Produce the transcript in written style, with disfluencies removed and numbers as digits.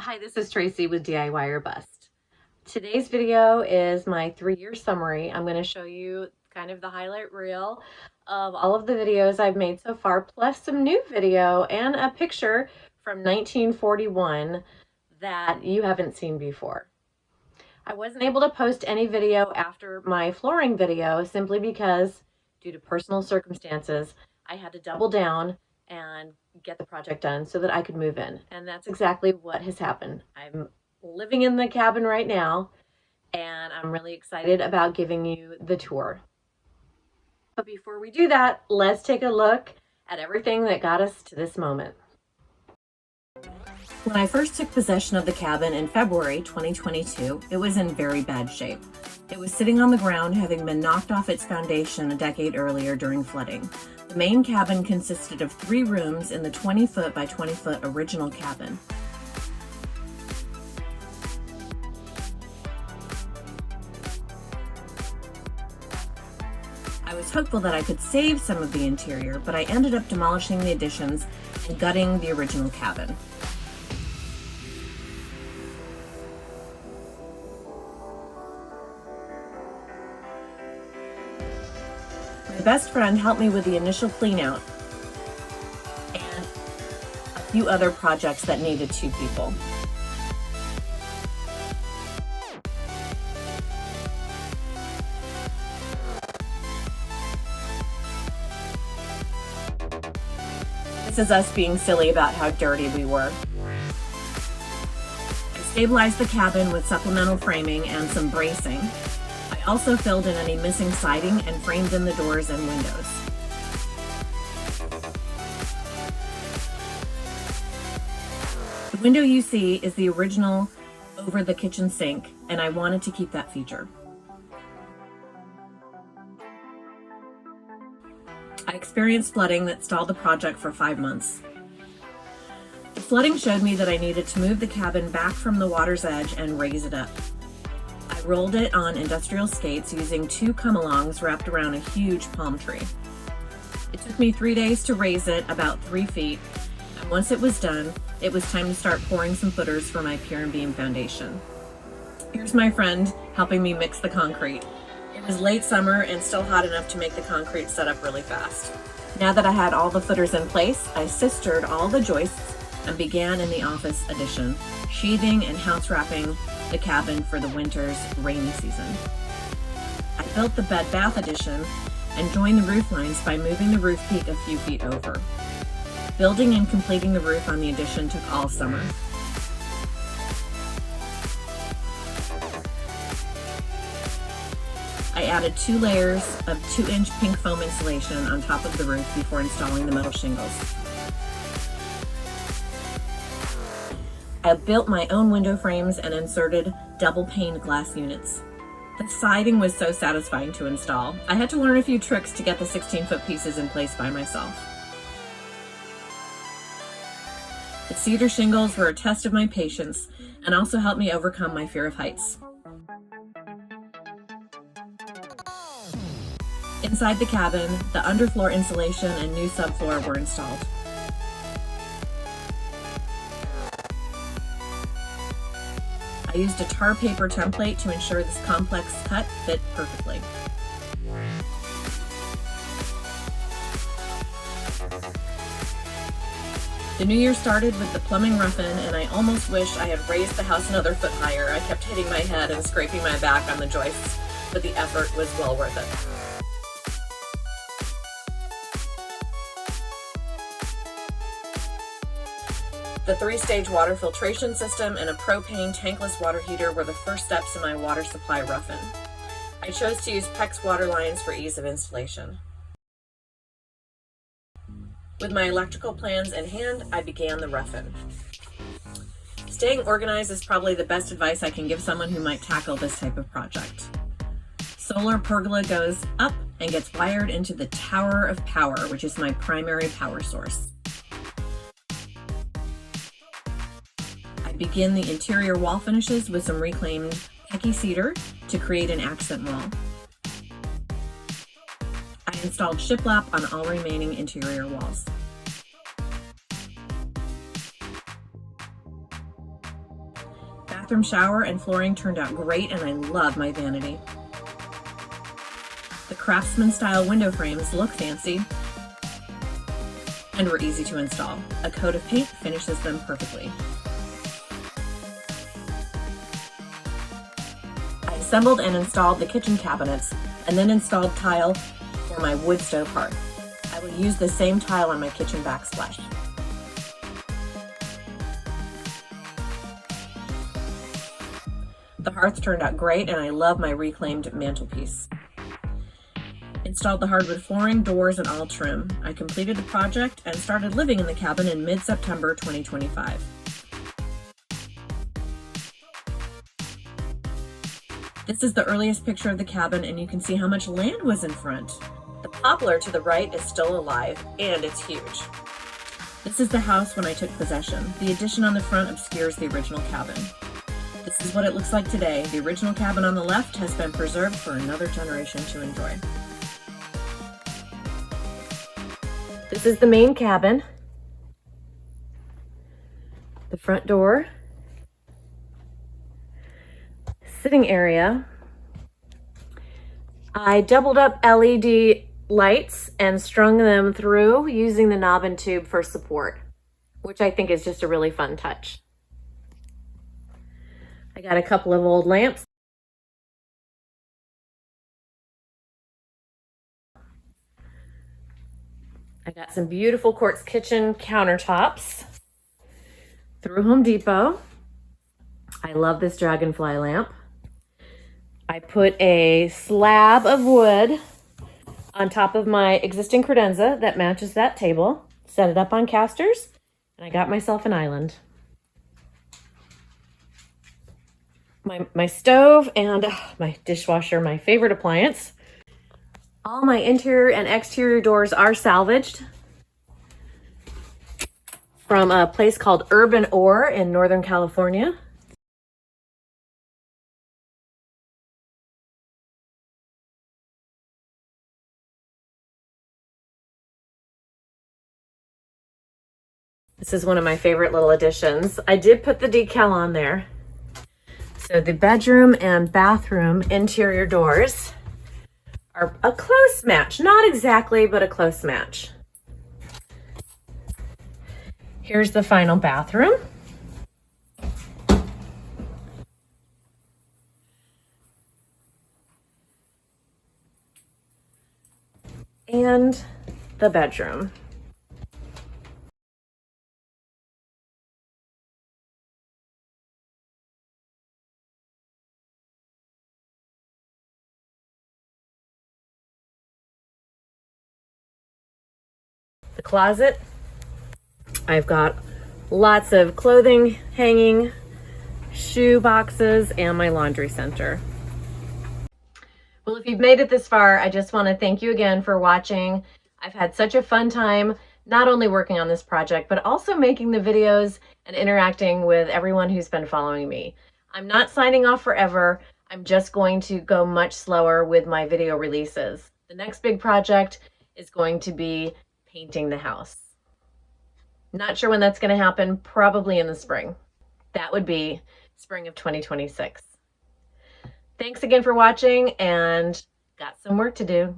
Hi, this is Tracy with DIY or Bust. Today's video is my 3-year summary. I'm going to show you kind of the highlight reel of all of the videos I've made so far, plus some new video and a picture from 1941 that you haven't seen before. I wasn't able to post any video after my flooring video simply because, due to personal circumstances, I had to double down and get the project done so that I could move in. And that's exactly what has happened. I'm living in the cabin right now, and I'm really excited about giving you the tour. But before we do that, let's take a look at everything that got us to this moment. When I first took possession of the cabin in February 2022, it was in very bad shape. It was sitting on the ground, having been knocked off its foundation a decade earlier during flooding. The main cabin consisted of 3 rooms in the 20-foot by 20-foot original cabin. I was hopeful that I could save some of the interior, but I ended up demolishing the additions and gutting the original cabin. My best friend helped me with the initial clean out and a few other projects that needed 2 people. This is us being silly about how dirty we were. I stabilized the cabin with supplemental framing and some bracing. I also filled in any missing siding and framed in the doors and windows. The window you see is the original over the kitchen sink, and I wanted to keep that feature. I experienced flooding that stalled the project for 5 months. The flooding showed me that I needed to move the cabin back from the water's edge and raise it up. I rolled it on industrial skates using 2 come-alongs wrapped around a huge palm tree. It took me 3 days to raise it about 3 feet, and once it was done, it was time to start pouring some footers for my pier and beam foundation. Here's my friend helping me mix the concrete. It was late summer and still hot enough to make the concrete set up really fast. Now that I had all the footers in place, I sistered all the joists and began in the office addition, sheathing and house wrapping the cabin for the winter's rainy season. I built the bed bath addition and joined the roof lines by moving the roof peak a few feet over. Building and completing the roof on the addition took all summer. I added 2 layers of 2-inch pink foam insulation on top of the roof before installing the metal shingles. I built my own window frames and inserted double paned glass units. The siding was so satisfying to install. I had to learn a few tricks to get the 16-foot pieces in place by myself. The cedar shingles were a test of my patience and also helped me overcome my fear of heights. Inside the cabin, the underfloor insulation and new subfloor were installed. I used a tar paper template to ensure this complex cut fit perfectly. The new year started with the plumbing rough-in, and I almost wish I had raised the house another foot higher. I kept hitting my head and scraping my back on the joists, but the effort was well worth it. The 3-stage water filtration system and a propane tankless water heater were the first steps in my water supply rough-in. I chose to use PEX water lines for ease of installation. With my electrical plans in hand, I began the rough-in. Staying organized is probably the best advice I can give someone who might tackle this type of project. Solar pergola goes up and gets wired into the tower of power, which is my primary power source. Begin the interior wall finishes with some reclaimed Hecky cedar to create an accent wall. I installed shiplap on all remaining interior walls. bathroom shower and flooring turned out great, and I love my vanity. The Craftsman style window frames look fancy and were easy to install. A coat of paint finishes them perfectly. I assembled and installed the kitchen cabinets and then installed tile for my wood stove hearth. I will use the same tile on my kitchen backsplash. The hearth turned out great, and I love my reclaimed mantelpiece. Installed the hardwood flooring, doors, and all trim. I completed the project and started living in the cabin in mid-September 2025. This is the earliest picture of the cabin, and you can see how much land was in front. The poplar to the right is still alive, and it's huge. This is the house when I took possession. The addition on the front obscures the original cabin. This is what it looks like today. The original cabin on the left has been preserved for another generation to enjoy. This is the main cabin. The front door. Sitting area. I doubled up LED lights and strung them through using the knob and tube for support, which I think is just a really fun touch. I got a couple of old lamps. I got some beautiful quartz kitchen countertops through Home Depot. I love this dragonfly lamp. I put a slab of wood on top of my existing credenza that matches that table, set it up on casters, and I got myself an island. My stove and my dishwasher, my favorite appliance. All my interior and exterior doors are salvaged from a place called Urban Ore in Northern California. This is one of my favorite little additions. I did put the decal on there. So the bedroom and bathroom interior doors are a close match. Not exactly, but a close match. Here's the final bathroom. And the bedroom. The closet. I've got lots of clothing hanging, shoe boxes, and my laundry center. Well, if you've made it this far, I just want to thank you again for watching. I've had such a fun time, not only working on this project, but also making the videos and interacting with everyone who's been following me. I'm not signing off forever. I'm just going to go much slower with my video releases. The next big project is going to be painting the house. Not sure when that's going to happen, probably in the spring. That would be spring of 2026. Thanks again for watching, and got some work to do.